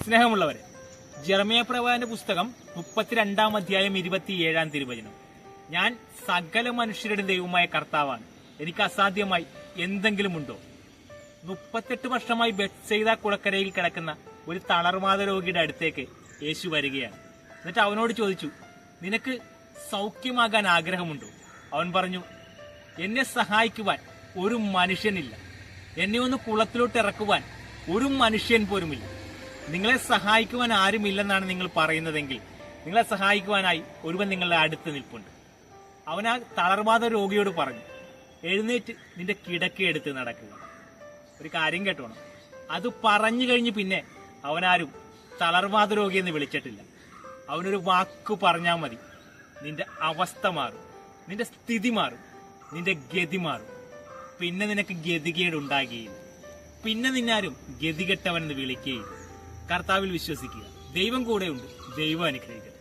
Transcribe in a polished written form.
സ്നേഹമുള്ളവരെ, ജെറമ്യാ പ്രവാചകന്റെ പുസ്തകം 32-ാം അധ്യായം 27-ാം തിരുവചനം. ഞാൻ സകല മനുഷ്യരുടെ ദൈവമായ കർത്താവാണ്, എനിക്ക് അസാധ്യമായി എന്തെങ്കിലും ഉണ്ടോ? 38 വർഷമായി ബെത്സയിദ കുളക്കരയിൽ കിടക്കുന്ന ഒരു തളർവാത രോഗിയുടെ അടുത്തേക്ക് യേശു വരികയാണ്. എന്നിട്ട് അവനോട് ചോദിച്ചു, നിനക്ക് സൗഖ്യമാകാൻ ആഗ്രഹമുണ്ടോ? അവൻ പറഞ്ഞു, എന്നെ സഹായിക്കുവാൻ ഒരു മനുഷ്യനില്ല, എന്നെ ഒന്ന് കുളത്തിലോട്ട് ഇറക്കുവാൻ ഒരു മനുഷ്യൻ പോലുമില്ല. നിങ്ങളെ സഹായിക്കുവാൻ ആരുമില്ലെന്നാണ് നിങ്ങൾ പറയുന്നതെങ്കിൽ നിങ്ങളെ സഹായിക്കുവാനായി ഒരുവൻ നിങ്ങളുടെ അടുത്ത് നിൽപ്പുണ്ട്. അവൻ ആ തളർവാത രോഗിയോട് പറഞ്ഞു, എഴുന്നേറ്റ് നിന്റെ കിടക്കയെടുത്ത് നടക്കുക. ഒരു കാര്യം കേട്ടോണം, അത് പറഞ്ഞു കഴിഞ്ഞ് പിന്നെ അവനാരും തളർവാത രോഗിയെന്ന് വിളിച്ചിട്ടില്ല. അവനൊരു വാക്ക് പറഞ്ഞാൽ മതി, നിന്റെ അവസ്ഥ മാറും, നിന്റെ സ്ഥിതി മാറും, നിന്റെ ഗതി മാറും. പിന്നെ നിനക്ക് ഗതികേട് ഉണ്ടാകുകയില്ല, പിന്നെ നിന്നാരും ഗതികെട്ടവനെന്ന് വിളിക്കുകയില്ല. കർത്താവിൽ വിശ്വസിക്കുക, ദൈവം കൂടെയുണ്ട്, ദൈവം അനുഗ്രഹിക്കുക.